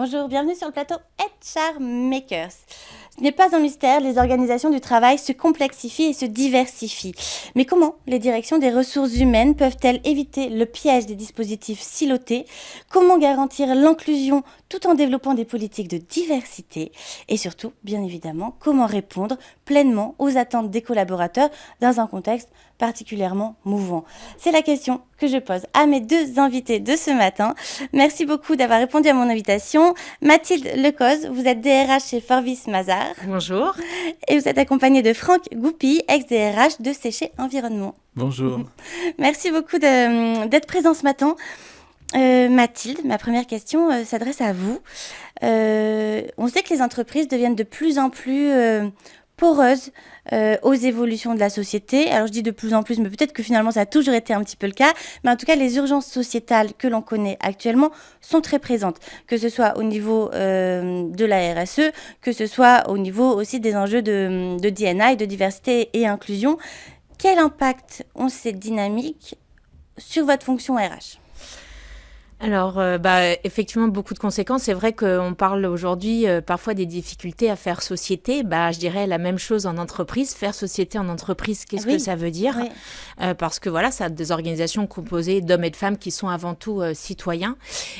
Bonjour, bienvenue sur le plateau HR Makers. Ce n'est pas un mystère, les organisations du travail se complexifient et se diversifient. Mais comment les directions des ressources humaines peuvent-elles éviter le piège des dispositifs silotés? Comment garantir l'inclusion tout en développant des politiques de diversité? Et surtout, bien évidemment, comment répondre pleinement aux attentes des collaborateurs dans un contexte particulièrement mouvant? C'est la question que je pose à mes deux invités de ce matin. Merci beaucoup d'avoir répondu à mon invitation. Mathilde Lecoz, vous êtes DRH chez Forvis Mazars. Bonjour. Et vous êtes accompagnée de Franck Goupy, ex-DRH de Séché Environnement. Bonjour. Merci beaucoup d'être présent ce matin. Mathilde, ma première question s'adresse à vous. On sait que les entreprises deviennent de plus en plus poreuses aux évolutions de la société. Alors je dis de plus en plus, mais peut-être que finalement ça a toujours été un petit peu le cas. Mais en tout cas, les urgences sociétales que l'on connaît actuellement sont très présentes. Que ce soit au niveau de la RSE, que ce soit au niveau aussi des enjeux de D&I, de diversité et inclusion. Quel impact ont ces dynamiques sur votre fonction RH ? Alors, effectivement, beaucoup de conséquences. C'est vrai qu'on parle aujourd'hui parfois des difficultés à faire société. Je dirais la même chose en entreprise. Faire société en entreprise, qu'est-ce que ça veut dire ? Parce que voilà, ça a des organisations composées d'hommes et de femmes qui sont avant tout citoyens.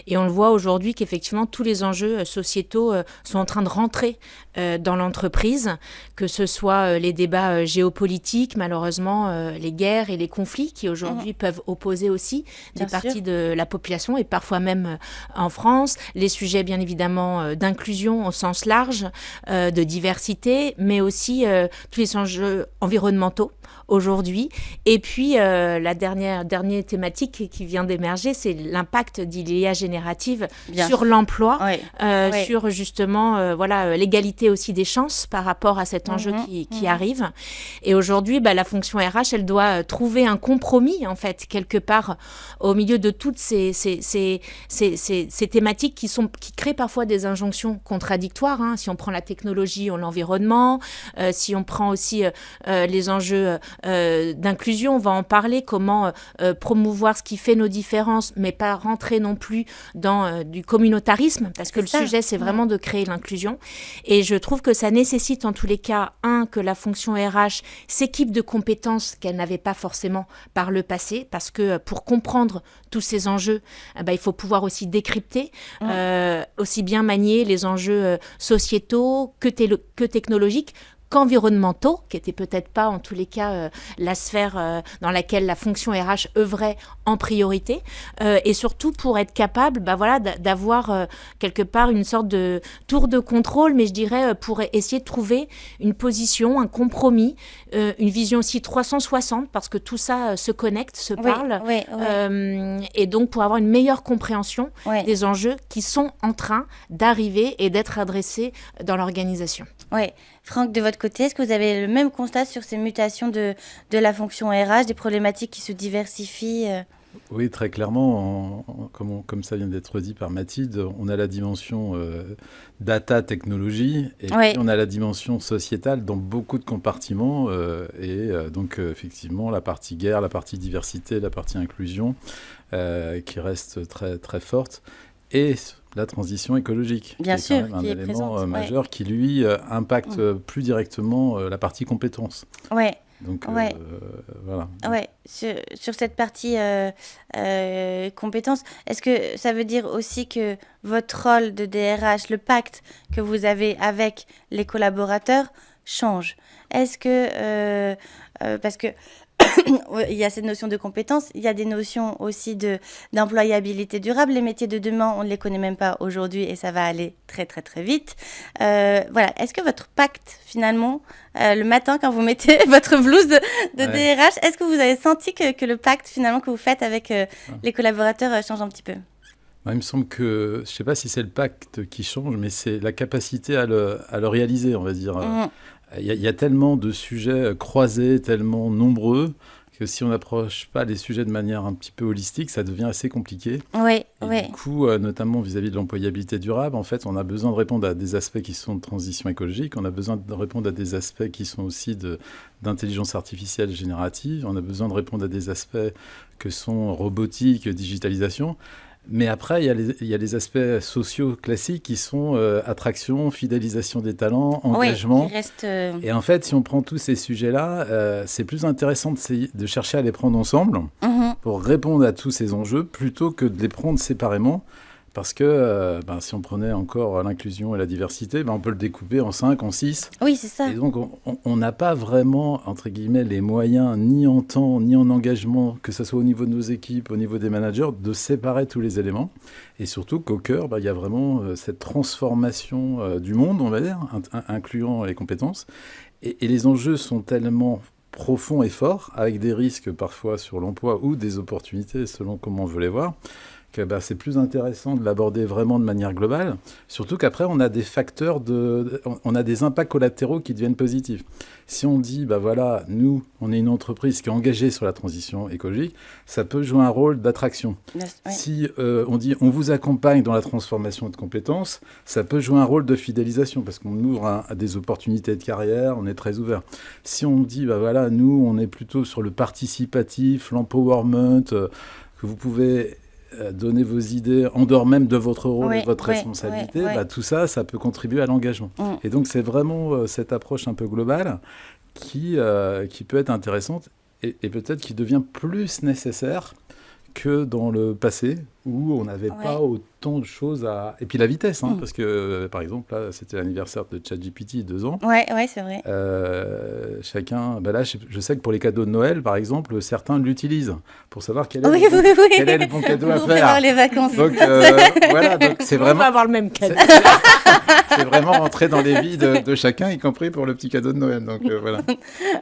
Et on le voit aujourd'hui qu'effectivement, tous les enjeux sociétaux sont en train de rentrer dans l'entreprise, que ce soit les débats géopolitiques, malheureusement, les guerres et les conflits qui aujourd'hui peuvent opposer aussi des parties de la population et parfois même en France, les sujets bien évidemment d'inclusion au sens large, de diversité, mais aussi tous les enjeux environnementaux aujourd'hui. Et puis la dernière thématique qui vient d'émerger, c'est l'impact d'IA générative sur l'emploi, sur justement l'égalité aussi des chances par rapport à cet enjeu qui arrive. Et aujourd'hui, la fonction RH, elle doit trouver un compromis en fait quelque part au milieu de toutes ces thématiques qui créent parfois des injonctions contradictoires. Si on prend la technologie ou l'environnement, si on prend aussi les enjeux d'inclusion, on va en parler, comment promouvoir ce qui fait nos différences, mais pas rentrer non plus dans du communautarisme, parce que le sujet, c'est vraiment de créer l'inclusion. Et je trouve que ça nécessite en tous les cas, que la fonction RH s'équipe de compétences qu'elle n'avait pas forcément par le passé, parce que pour comprendre tous ces enjeux, il faut pouvoir aussi décrypter, aussi bien manier les enjeux sociétaux que technologiques, qu'environnementaux, qui n'étaient peut-être pas en tous les cas la sphère dans laquelle la fonction RH œuvrait en priorité, et surtout pour être capable d'avoir quelque part une sorte de tour de contrôle, mais je dirais pour essayer de trouver une position, un compromis, une vision aussi 360, parce que tout ça se connecte, se parle, et donc pour avoir une meilleure compréhension des enjeux qui sont en train d'arriver et d'être adressés dans l'organisation. Oui. Franck, de votre côté, est-ce que vous avez le même constat sur ces mutations de la fonction RH, des problématiques qui se diversifient ? Oui, très clairement, comme ça vient d'être dit par Mathilde, on a la dimension data, technologie, et puis on a la dimension sociétale dans beaucoup de compartiments, donc effectivement la partie guerre, la partie diversité, la partie inclusion, qui reste très, très forte, et la transition écologique, bien qui est sûr, quand même un élément majeur qui, lui, impacte plus directement la partie compétences. Donc, voilà. Sur cette partie compétences, est-ce que ça veut dire aussi que votre rôle de DRH, le pacte que vous avez avec les collaborateurs, change ? Est-ce que... parce que il y a cette notion de compétence, il y a des notions aussi d'employabilité durable. Les métiers de demain, on ne les connaît même pas aujourd'hui et ça va aller très très très vite. Est-ce que votre pacte finalement, le matin quand vous mettez votre blouse de DRH, est-ce que vous avez senti que le pacte finalement que vous faites avec les collaborateurs change un petit peu ? Il me semble que, je ne sais pas si c'est le pacte qui change, mais c'est la capacité à le réaliser, on va dire. Il y a tellement de sujets croisés, tellement nombreux, que si on n'approche pas les sujets de manière un petit peu holistique, ça devient assez compliqué. Du coup, notamment vis-à-vis de l'employabilité durable, en fait, on a besoin de répondre à des aspects qui sont de transition écologique, on a besoin de répondre à des aspects qui sont aussi d'intelligence artificielle générative, on a besoin de répondre à des aspects que sont robotique, digitalisation. Mais après, il y a les aspects sociaux classiques qui sont attraction, fidélisation des talents, engagement. Oui, qui reste... Et en fait, si on prend tous ces sujets-là, c'est plus intéressant de chercher à les prendre ensemble pour répondre à tous ces enjeux plutôt que de les prendre séparément. Parce que si on prenait encore l'inclusion et la diversité, on peut le découper en 5, en 6. Oui, c'est ça. Et donc, on n'a pas vraiment, entre guillemets, les moyens, ni en temps, ni en engagement, que ce soit au niveau de nos équipes, au niveau des managers, de séparer tous les éléments. Et surtout qu'au cœur, il y a vraiment cette transformation du monde, on va dire, incluant les compétences. Et les enjeux sont tellement profonds et forts, avec des risques parfois sur l'emploi ou des opportunités, selon comment on veut les voir, que c'est plus intéressant de l'aborder vraiment de manière globale, surtout qu'après, on a des facteurs, on a des impacts collatéraux qui deviennent positifs. Si on dit, voilà, nous, on est une entreprise qui est engagée sur la transition écologique, ça peut jouer un rôle d'attraction. Oui. Si on dit, on vous accompagne dans la transformation de compétences, ça peut jouer un rôle de fidélisation, parce qu'on ouvre à des opportunités de carrière, on est très ouvert. Si on dit, voilà, nous, on est plutôt sur le participatif, l'empowerment, que vous pouvez donner vos idées en dehors même de votre rôle et de votre responsabilité, tout ça, ça peut contribuer à l'engagement. Et donc, c'est vraiment cette approche un peu globale qui peut être intéressante et peut-être qui devient plus nécessaire que dans le passé, où on n'avait pas autant de choses à... Et puis la vitesse, parce que, par exemple, là, c'était l'anniversaire de ChatGPT, 2 ans. Ouais, c'est vrai. Chacun... là, je sais que pour les cadeaux de Noël, par exemple, certains l'utilisent pour savoir quel est le bon cadeau à faire. Pour prévoir les vacances. Donc, voilà, donc c'est vraiment... On va avoir le même cadeau. C'est vraiment rentrer dans les vies de chacun, y compris pour le petit cadeau de Noël. Donc, voilà.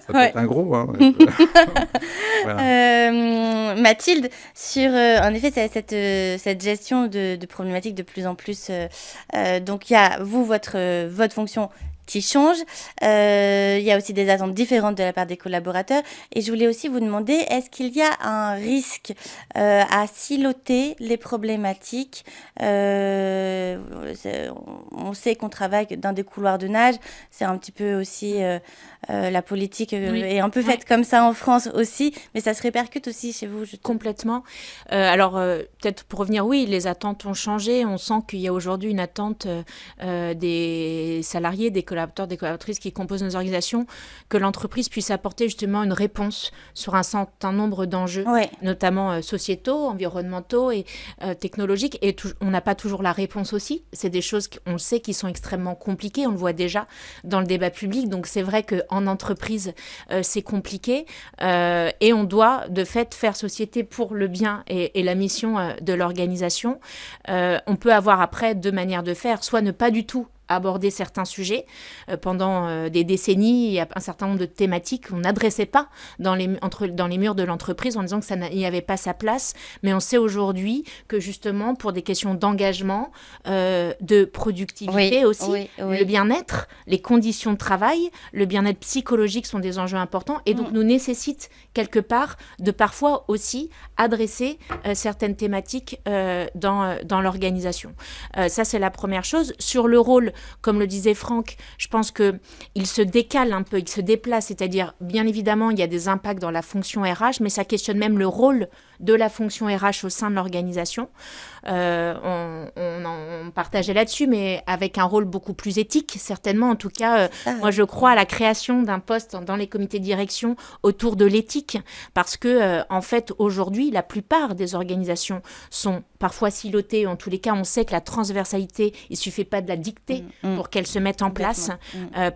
Ça peut être un gros, voilà. Mathilde, sur, en effet, cette gestion de problématiques de plus en plus... donc, il y a, vous, votre fonction qui change. Il y a aussi des attentes différentes de la part des collaborateurs. Et je voulais aussi vous demander, est-ce qu'il y a un risque à siloter les problématiques on sait qu'on travaille dans des couloirs de nage. C'est un petit peu aussi... la politique est un peu faite comme ça en France aussi, mais ça se répercute aussi chez vous. Complètement. Alors, peut-être pour revenir, oui, les attentes ont changé. On sent qu'il y a aujourd'hui une attente des salariés, des collaborateurs, des collaboratrices qui composent nos organisations, que l'entreprise puisse apporter justement une réponse sur un certain nombre d'enjeux, notamment sociétaux, environnementaux et technologiques. Et on n'a pas toujours la réponse aussi. C'est des choses qu'on le sait qui sont extrêmement compliquées. On le voit déjà dans le débat public. Donc, c'est vrai qu'en entreprise, c'est compliqué. Et on doit, de fait, faire société pour le bien et la mission de l'organisation. On peut avoir après deux manières de faire, soit ne pas du tout aborder certains sujets. Pendant des décennies, il y a un certain nombre de thématiques qu'on n'adressait pas dans les murs de l'entreprise en disant que ça n'y avait pas sa place. Mais on sait aujourd'hui que justement, pour des questions d'engagement, de productivité le bien-être, les conditions de travail, le bien-être psychologique sont des enjeux importants et donc nous nécessitent quelque part de parfois aussi adresser certaines thématiques dans l'organisation. Ça, c'est la première chose. Sur le rôle, comme le disait Franck, je pense qu'il se décale un peu, il se déplace, c'est-à-dire, bien évidemment, il y a des impacts dans la fonction RH, mais ça questionne même le rôle de la fonction RH au sein de l'organisation. On partageait là-dessus, mais avec un rôle beaucoup plus éthique, certainement. En tout cas, moi, je crois à la création d'un poste dans les comités de direction autour de l'éthique, parce que, en fait, aujourd'hui, la plupart des organisations sont parfois silotées. En tous les cas, on sait que la transversalité, il ne suffit pas de la dicter pour qu'elle se mette en place,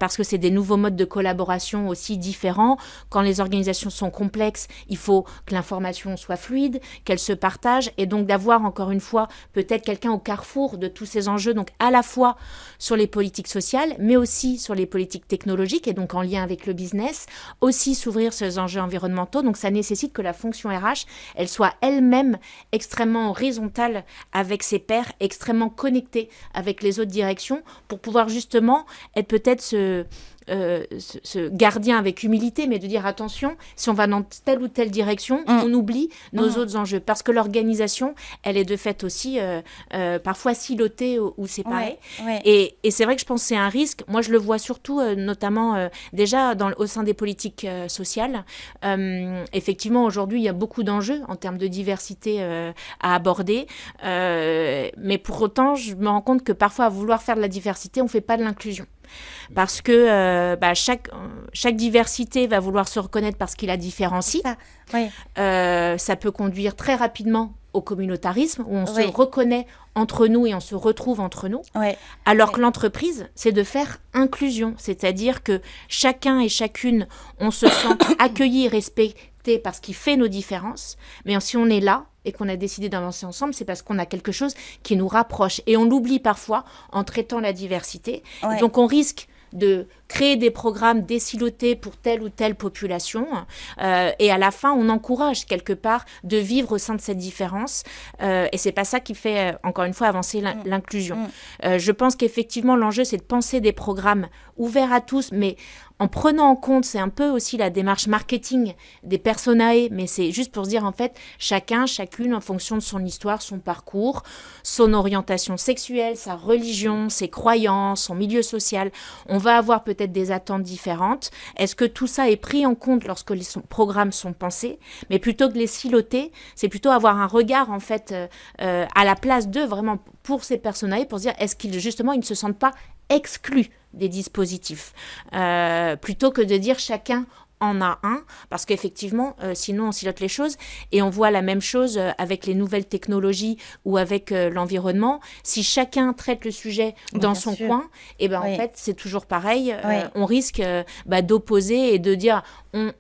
parce que c'est des nouveaux modes de collaboration aussi différents. Quand les organisations sont complexes, il faut que l'information soit fluide, qu'elle se partage, et donc d'avoir, encore une fois, peut-être quelqu'un au carrefour de tous ces enjeux, donc à la fois sur les politiques sociales, mais aussi sur les politiques technologiques, et donc en lien avec le business, aussi s'ouvrir sur les enjeux environnementaux. Donc ça nécessite que la fonction RH, elle soit elle-même extrêmement horizontale avec ses pairs, extrêmement connectée avec les autres directions, pour pouvoir justement être peut-être ce gardien avec humilité, mais de dire attention, si on va dans telle ou telle direction, on oublie nos autres enjeux. Parce que l'organisation, elle est de fait aussi parfois silotée ou séparée. Et c'est vrai que je pense que c'est un risque. Moi, je le vois surtout, notamment déjà au sein des politiques sociales. Effectivement, aujourd'hui, il y a beaucoup d'enjeux en termes de diversité à aborder. Mais pour autant, je me rends compte que parfois, à vouloir faire de la diversité, on ne fait pas de l'inclusion. Parce que chaque diversité va vouloir se reconnaître parce qu'il la différencie. Ça peut conduire très rapidement au communautarisme, où on se reconnaît entre nous et on se retrouve entre nous. Alors que l'entreprise, c'est de faire inclusion. C'est-à-dire que chacun et chacune, on se sent accueilli et respecté parce qu'il fait nos différences. Mais si on est là et qu'on a décidé d'avancer ensemble, c'est parce qu'on a quelque chose qui nous rapproche. Et on l'oublie parfois en traitant la diversité. Et donc on risque de créer des programmes désilotés pour telle ou telle population. Et à la fin, on encourage quelque part de vivre au sein de cette différence. Et c'est pas ça qui fait, encore une fois, avancer l'inclusion. Je pense qu'effectivement, l'enjeu, c'est de penser des programmes ouverts à tous, mais en prenant en compte, c'est un peu aussi la démarche marketing des personae, mais c'est juste pour se dire, en fait, chacun, chacune, en fonction de son histoire, son parcours, son orientation sexuelle, sa religion, ses croyances, son milieu social, on va avoir peut-être des attentes différentes. Est-ce que tout ça est pris en compte lorsque les programmes sont pensés? Mais plutôt que de les siloter, c'est plutôt avoir un regard, en fait, à la place d'eux, vraiment, pour ces personnages, pour se dire, est-ce qu'ils, justement, ils ne se sentent pas exclus des dispositifs, plutôt que de dire chacun en a un, parce qu'effectivement, sinon on silote les choses, et on voit la même chose avec les nouvelles technologies ou avec l'environnement. Si chacun traite le sujet dans son coin, et ben en fait c'est toujours pareil, on risque d'opposer et de dire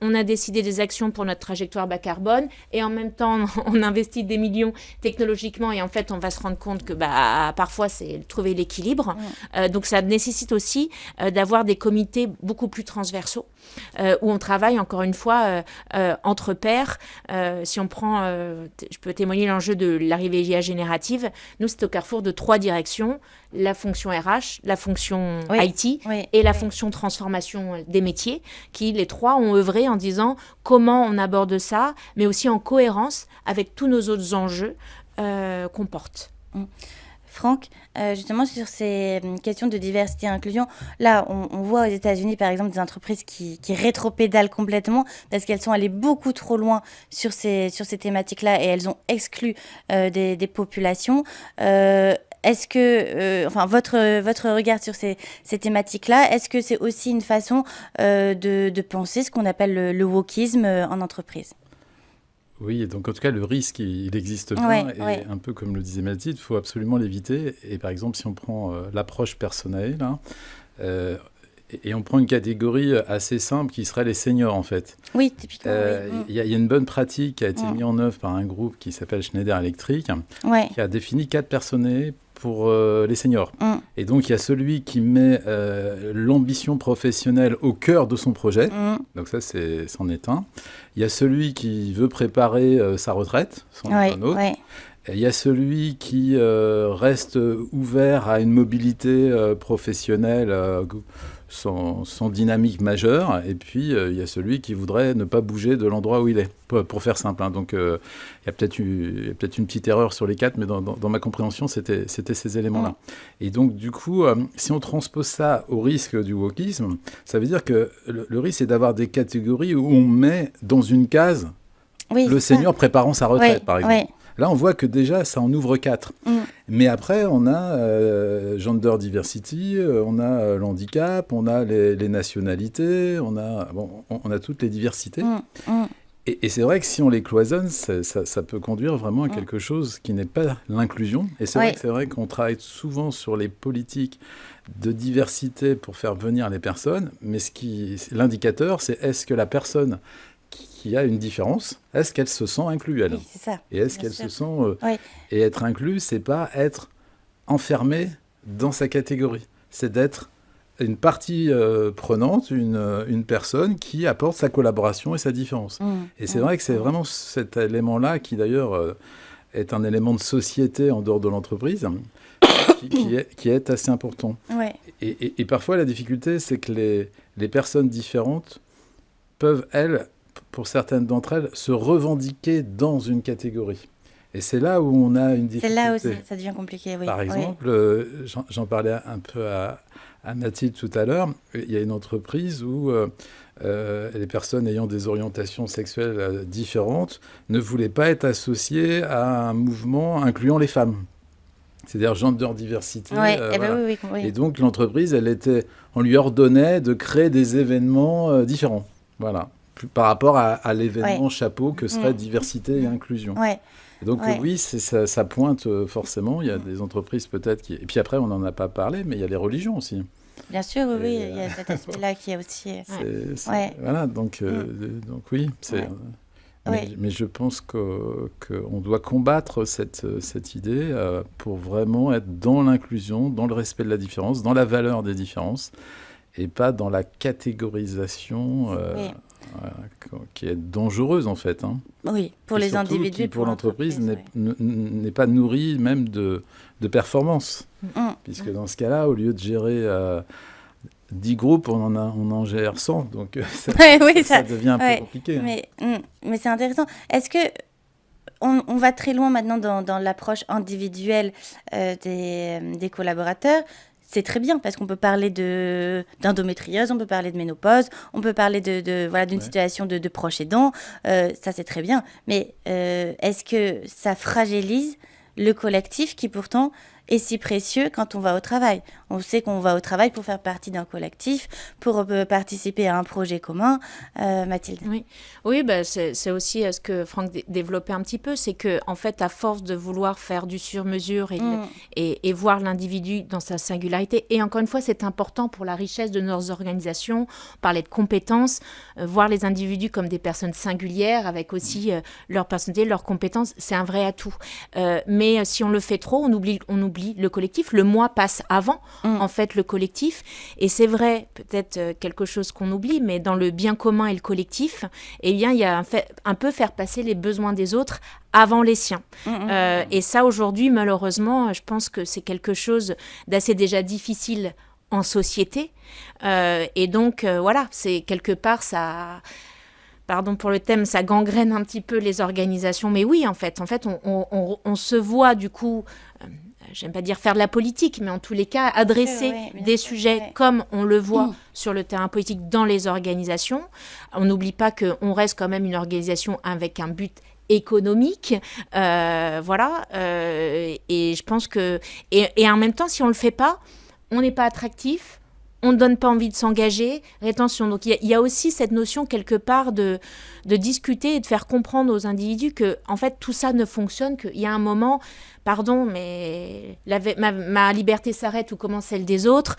on a décidé des actions pour notre trajectoire bas carbone, et en même temps on investit des millions technologiquement, et en fait on va se rendre compte que parfois c'est trouver l'équilibre. Donc ça nécessite aussi d'avoir des comités beaucoup plus transversaux, où on travaille encore une fois entre pairs. Si on prend, je peux témoigner l'enjeu de l'arrivée IA générative, nous c'est au carrefour de 3 directions: la fonction RH, la fonction IT et la fonction transformation des métiers, qui les 3 ont œuvré en disant comment on aborde ça, mais aussi en cohérence avec tous nos autres enjeux qu'on porte. Franck, justement sur ces questions de diversité et inclusion, là on voit aux États-Unis par exemple des entreprises qui rétropédalent complètement parce qu'elles sont allées beaucoup trop loin sur ces thématiques-là et elles ont exclu des populations. Est-ce que, votre regard sur ces thématiques-là, est-ce que c'est aussi une façon de penser ce qu'on appelle le wokisme en entreprise ? Oui, donc en tout cas, le risque, il existe bien. Un peu comme le disait Mathilde, il faut absolument l'éviter. Et par exemple, si on prend l'approche personnelle, et on prend une catégorie assez simple qui serait les seniors, en fait. Oui, typiquement. Il y a une bonne pratique qui a été mise en œuvre par un groupe qui s'appelle Schneider Electric, qui a défini 4 personnages pour les seniors. Et donc, il y a celui qui met l'ambition professionnelle au cœur de son projet. Donc ça, c'en est un. Il y a celui qui veut préparer sa retraite, c'en est un autre. Il y a celui qui reste ouvert à une mobilité professionnelle sans dynamique majeure. Et puis, il y a celui qui voudrait ne pas bouger de l'endroit où il est, pour faire simple. Donc, il y a peut-être une petite erreur sur les 4, mais dans ma compréhension, c'était ces éléments-là. Et donc, du coup, si on transpose ça au risque du wokisme, ça veut dire que le risque, c'est d'avoir des catégories où on met dans une case le senior préparant sa retraite, par exemple. Là, on voit que déjà, ça en ouvre 4. Mais après, on a gender diversity, on a l'handicap, on a les nationalités, on a toutes les diversités. Et c'est vrai que si on les cloisonne, ça peut conduire vraiment à quelque chose qui n'est pas l'inclusion. Et c'est vrai qu'on travaille souvent sur les politiques de diversité pour faire venir les personnes. Mais l'indicateur, c'est est-ce que la personne qui a une différence, est-ce qu'elle se sent inclue, elle ? Oui, c'est ça. Et est-ce qu'elle se sent... Et être inclus, c'est pas être enfermé dans sa catégorie. C'est d'être une partie prenante, une personne qui apporte sa collaboration et sa différence. Et c'est vrai que c'est vraiment cet élément-là qui, d'ailleurs, est un élément de société en dehors de l'entreprise, qui est assez important. Ouais. Et parfois, la difficulté, c'est que les personnes différentes peuvent, elles, pour certaines d'entre elles, se revendiquer dans une catégorie. Et c'est là où on a une difficulté. C'est là où ça devient compliqué, oui. Par exemple, j'en parlais un peu à Mathilde tout à l'heure, il y a une entreprise où les personnes ayant des orientations sexuelles différentes ne voulaient pas être associées à un mouvement incluant les femmes. C'est-à-dire gender diversity. Voilà. Oui. Et donc l'entreprise, on lui ordonnait de créer des événements différents. Voilà. Par rapport à l'événement chapeau que serait diversité et inclusion. Ouais. Et donc oui, ça pointe forcément. Il y a des entreprises peut-être qui... Et puis après, on n'en a pas parlé, mais il y a les religions aussi. Bien sûr, oui, il y a cet aspect-là qui est aussi... Voilà, donc oui, c'est... Mais je pense qu'on doit combattre cette idée pour vraiment être dans l'inclusion, dans le respect de la différence, dans la valeur des différences, et pas dans la catégorisation qui est dangereuse en fait. Hein. Oui, pour les individus. Qui pour l'entreprise n'est pas nourrie même de performance. Puisque dans ce cas-là, au lieu de gérer 10 groupes, on en gère 100. Donc ça devient un peu compliqué. Mais c'est intéressant. Est-ce que on va très loin maintenant dans l'approche individuelle des collaborateurs? C'est très bien parce qu'on peut parler d'endométriose, on peut parler de ménopause, on peut parler d'une situation de proche aidant. Ça, c'est très bien. Mais est-ce que ça fragilise le collectif qui pourtant est si précieux quand on va au travail? On sait qu'on va au travail pour faire partie d'un collectif, pour participer à un projet commun. Mathilde. Oui, c'est aussi ce que Franck développait un petit peu, c'est que en fait, à force de vouloir faire du sur-mesure et voir l'individu dans sa singularité, et encore une fois, c'est important pour la richesse de nos organisations, parler de compétences, voir les individus comme des personnes singulières, avec aussi leur personnalité, leurs compétences, c'est un vrai atout. Mais si on le fait trop, on oublie le collectif. Le moi passe avant, en fait, le collectif. Et c'est vrai, peut-être quelque chose qu'on oublie, mais dans le bien commun et le collectif, eh bien, il y a un peu faire passer les besoins des autres avant les siens. Et ça, aujourd'hui, malheureusement, je pense que c'est quelque chose d'assez déjà difficile en société. Et donc, voilà, c'est quelque part, ça... Pardon pour le thème, ça gangrène un petit peu les organisations. Mais oui, en fait on se voit du coup... j'aime pas dire faire de la politique, mais en tous les cas, adresser des sujets comme on le voit sur le terrain politique dans les organisations. On n'oublie pas qu'on reste quand même une organisation avec un but économique, et je pense que... Et en même temps, si on le fait pas, on n'est pas attractif, on ne donne pas envie de s'engager, rétention. Donc il y a aussi cette notion quelque part de discuter et de faire comprendre aux individus que en fait tout ça ne fonctionne, qu'il y a un moment, pardon, mais ma liberté s'arrête ou comment celle des autres.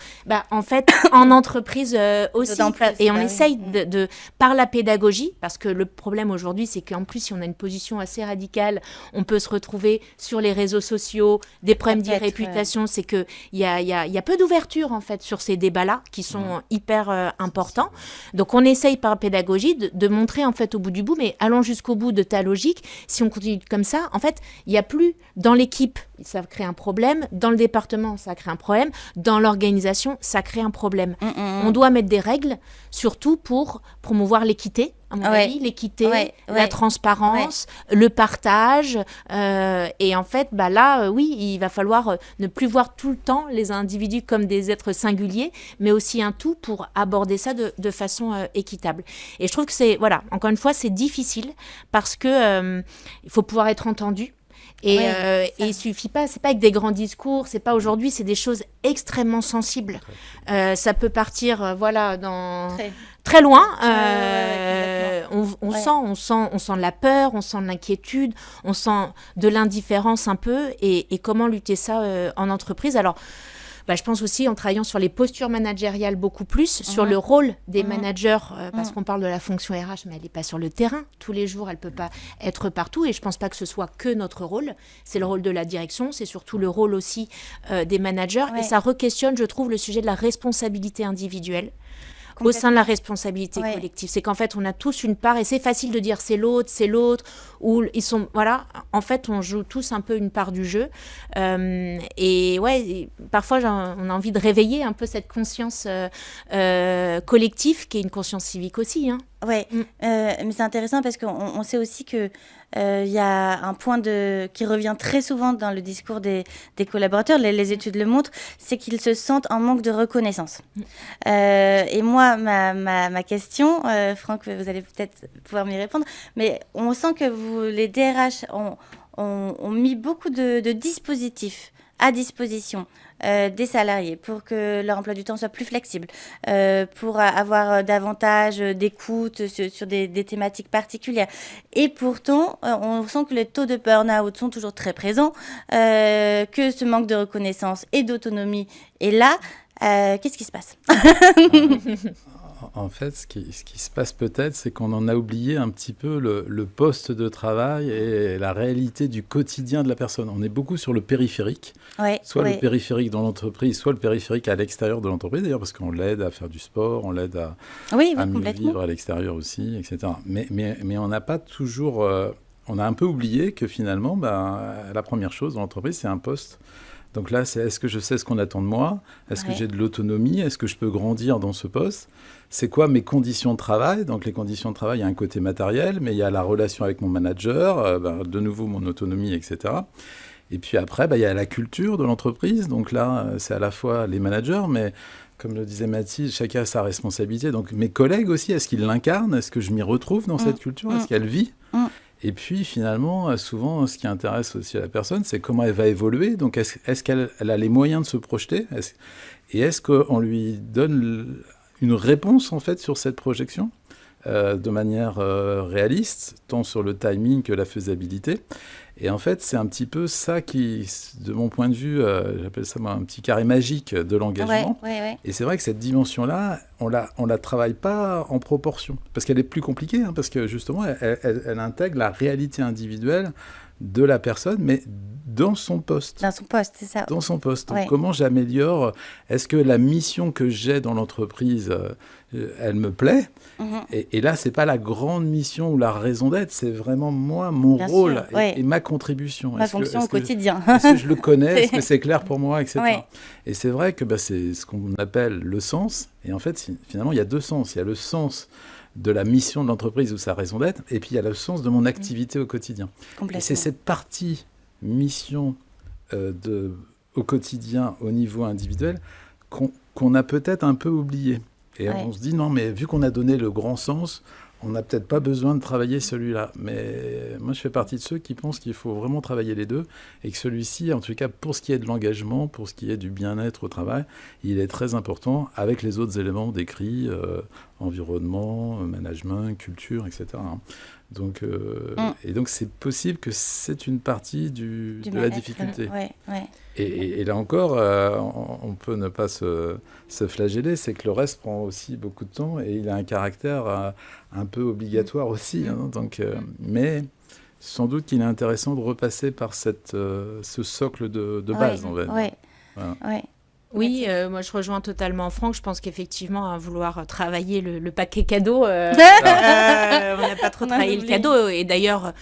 En fait, en entreprise aussi, et on essaye de par la pédagogie, parce que le problème aujourd'hui, c'est qu'en plus, si on a une position assez radicale, on peut se retrouver sur les réseaux sociaux, des problèmes d'irréputation, c'est qu'il y a peu d'ouverture en fait sur ces débats-là qui sont hyper importants. Donc on essaye par pédagogie de montrer en fait au bout du bout, mais allons jusqu'au bout de ta logique. Si on continue comme ça, en fait, il n'y a plus dans l'équipe, ça crée un problème. Dans le département, ça crée un problème. Dans l'organisation, ça crée un problème. On doit mettre des règles, surtout pour promouvoir l'équité, à mon avis, l'équité, la transparence, le partage. Et en fait, là, oui, il va falloir ne plus voir tout le temps les individus comme des êtres singuliers, mais aussi un tout pour aborder ça de façon équitable. Et je trouve que c'est, voilà, encore une fois, c'est difficile parce que il faut pouvoir être entendu. Et il suffit pas, c'est pas avec des grands discours, c'est pas aujourd'hui, c'est des choses extrêmement sensibles. Ça peut partir, dans très loin. On sent de la peur, on sent de l'inquiétude, on sent de l'indifférence un peu. Et comment lutter ça en entreprise? Alors, je pense aussi en travaillant sur les postures managériales beaucoup plus, sur le rôle des managers, parce qu'on parle de la fonction RH, mais elle n'est pas sur le terrain. Tous les jours, elle ne peut pas être partout. Et je ne pense pas que ce soit que notre rôle. C'est le rôle de la direction, c'est surtout le rôle aussi des managers. Et ça re-questionne, je trouve, le sujet de la responsabilité individuelle. au sein de la responsabilité collective. C'est qu'en fait, on a tous une part, et c'est facile de dire c'est l'autre, ou ils sont, voilà, en fait, on joue tous un peu une part du jeu. Et parfois, on a envie de réveiller un peu cette conscience collective, qui est une conscience civique aussi. Hein. Ouais, mais c'est intéressant parce qu'on sait aussi que y a un point qui revient très souvent dans le discours des collaborateurs, les études le montrent, c'est qu'ils se sentent en manque de reconnaissance. Et moi, ma question, Franck, vous allez peut-être pouvoir m'y répondre, mais on sent que les DRH ont mis beaucoup de dispositifs à disposition des salariés pour que leur emploi du temps soit plus flexible, pour avoir davantage d'écoute sur des thématiques particulières. Et pourtant, on sent que les taux de burn-out sont toujours très présents, que ce manque de reconnaissance et d'autonomie est là. Qu'est-ce qui se passe ? En fait, ce qui se passe peut-être, c'est qu'on en a oublié un petit peu le poste de travail et la réalité du quotidien de la personne. On est beaucoup sur le périphérique, le périphérique dans l'entreprise, soit le périphérique à l'extérieur de l'entreprise, d'ailleurs, parce qu'on l'aide à faire du sport, on l'aide à mieux vivre à l'extérieur aussi, etc. Mais on n'a pas toujours... on a un peu oublié que finalement, la première chose dans l'entreprise, c'est un poste. Donc là, c'est est-ce que je sais ce qu'on attend de moi ? Est-ce que j'ai de l'autonomie ? Est-ce que je peux grandir dans ce poste ? C'est quoi mes conditions de travail ? Donc les conditions de travail, il y a un côté matériel, mais il y a la relation avec mon manager, de nouveau mon autonomie, etc. Et puis après, il y a la culture de l'entreprise. Donc là, c'est à la fois les managers, mais comme le disait Mathilde, chacun a sa responsabilité. Donc mes collègues aussi, est-ce qu'ils l'incarnent ? Est-ce que je m'y retrouve dans cette culture ? Est-ce qu'elle vit ? Et puis, finalement, souvent, ce qui intéresse aussi la personne, c'est comment elle va évoluer. Donc, est-ce qu'elle a les moyens de se projeter ? Et est-ce qu'on lui donne une réponse, en fait, sur cette projection de manière réaliste, tant sur le timing que la faisabilité ? Et en fait, c'est un petit peu ça qui, de mon point de vue, j'appelle ça un petit carré magique de l'engagement. Et c'est vrai que cette dimension-là, on la travaille pas en proportion, parce qu'elle est plus compliquée, parce que justement, elle intègre la réalité individuelle de la personne, mais dans son poste. Dans son poste, c'est ça. Dans son poste. Donc, comment j'améliore ? Est-ce que la mission que j'ai dans l'entreprise, elle me plaît ? Et là, c'est pas la grande mission ou la raison d'être, c'est vraiment moi, mon rôle et ma contribution. Ma fonction au quotidien. Est-ce que je le connais ? Est-ce que c'est clair pour moi, etc. Et c'est vrai que c'est ce qu'on appelle le sens. Et en fait, finalement, il y a deux sens. Il y a le sens de la mission de l'entreprise ou sa raison d'être, et puis il y a le sens de mon activité au quotidien. Et c'est cette partie mission au quotidien, au niveau individuel, qu'on a peut-être un peu oublié. Et on se dit, non, mais vu qu'on a donné le grand sens, on n'a peut-être pas besoin de travailler celui-là. Mais moi, je fais partie de ceux qui pensent qu'il faut vraiment travailler les deux, et que celui-ci, en tout cas, pour ce qui est de l'engagement, pour ce qui est du bien-être au travail, il est très important, avec les autres éléments décrits, environnement, management, culture, etc. Donc, et donc, c'est possible que c'est une partie de la difficulté. Et là encore, on peut ne pas se flageller, c'est que le reste prend aussi beaucoup de temps et il a un caractère un peu obligatoire aussi. Donc, mais sans doute qu'il est intéressant de repasser par ce socle de base, on va dire. Oui, moi je rejoins totalement Franck. Je pense qu'effectivement, à vouloir travailler le paquet cadeau, on n'a pas trop travaillé le cadeau. Et d'ailleurs,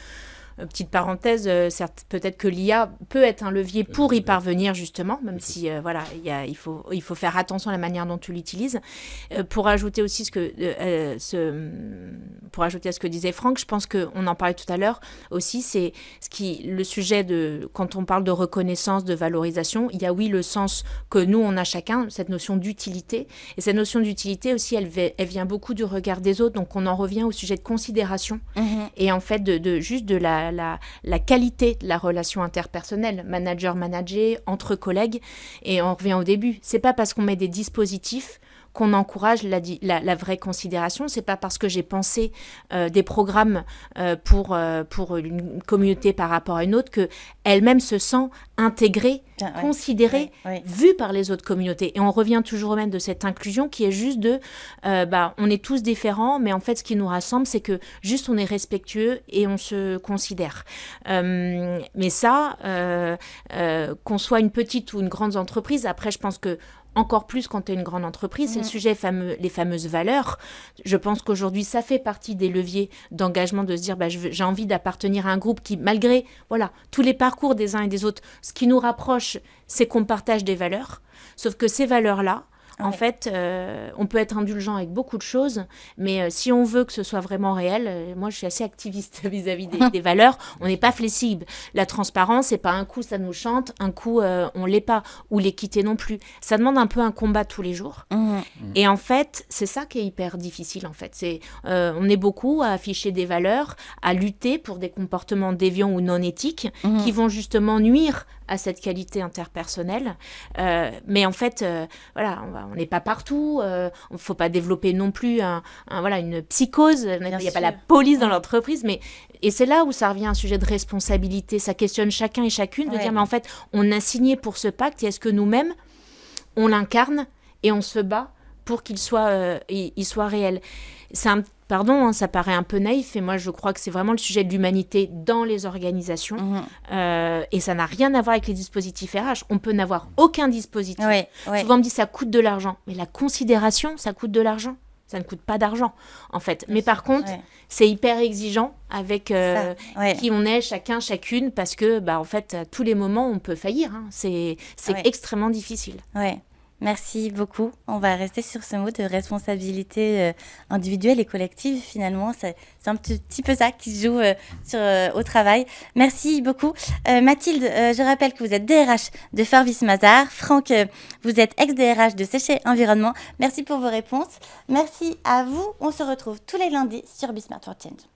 petite parenthèse, certes, peut-être que l'IA peut être un levier pour y parvenir justement, même si il faut faire attention à la manière dont tu l'utilises. Pour ajouter aussi pour ajouter à ce que disait Franck, je pense qu'on en parlait tout à l'heure aussi, c'est le sujet de quand on parle de reconnaissance, de valorisation, il y a le sens que nous on a chacun, cette notion d'utilité, et cette notion d'utilité aussi, elle vient beaucoup du regard des autres, donc on en revient au sujet de considération et en fait juste de la qualité de la relation interpersonnelle, manager-managé, entre collègues. Et on revient au début. C'est pas parce qu'on met des dispositifs qu'on encourage la vraie considération. C'est pas parce que j'ai pensé des programmes pour une communauté par rapport à une autre qu'elle-même se sent intégrée, considérée, vue par les autres communautés. Et on revient toujours au même de cette inclusion qui est juste on est tous différents, mais en fait, ce qui nous rassemble, c'est que juste on est respectueux et on se considère. Mais ça, qu'on soit une petite ou une grande entreprise, après, je pense que encore plus quand tu es une grande entreprise, c'est le sujet les fameuses valeurs. Je pense qu'aujourd'hui, ça fait partie des leviers d'engagement de se dire j'ai envie d'appartenir à un groupe qui, malgré tous les parcours des uns et des autres, ce qui nous rapproche, c'est qu'on partage des valeurs. Sauf que ces valeurs-là, en fait, on peut être indulgent avec beaucoup de choses, mais si on veut que ce soit vraiment réel, moi je suis assez activiste vis-à-vis des valeurs, on n'est pas flexible. La transparence, c'est pas un coup ça nous chante, un coup on l'est pas, ou l'équité non plus. Ça demande un peu un combat tous les jours. Et en fait, c'est ça qui est hyper difficile en fait. On est beaucoup à afficher des valeurs, à lutter pour des comportements déviants ou non éthiques qui vont justement nuire à cette qualité interpersonnelle. Mais en fait, on n'est pas partout. Il ne faut pas développer non plus une psychose. Il n'y a pas la police dans l'entreprise. Et c'est là où ça revient à un sujet de responsabilité. Ça questionne chacun et chacune de dire, mais en fait, on a signé pour ce pacte et est-ce que nous-mêmes, on l'incarne et on se bat pour qu'il soit réel. Pardon, ça paraît un peu naïf, et moi je crois que c'est vraiment le sujet de l'humanité dans les organisations, et ça n'a rien à voir avec les dispositifs RH. On peut n'avoir aucun dispositif. Souvent on me dit ça coûte de l'argent, mais la considération, ça coûte de l'argent. Ça ne coûte pas d'argent, en fait. Mais par contre, c'est hyper exigeant avec qui on est, chacun, chacune, parce que, en fait, à tous les moments, on peut faillir. C'est extrêmement difficile. Merci beaucoup. On va rester sur ce mot de responsabilité individuelle et collective. Finalement, c'est un petit peu ça qui se joue au travail. Merci beaucoup. Mathilde, je rappelle que vous êtes DRH de Forvis Mazars. Franck, vous êtes ex-DRH de Séché Environnement. Merci pour vos réponses. Merci à vous. On se retrouve tous les lundis sur Be Smart for Change.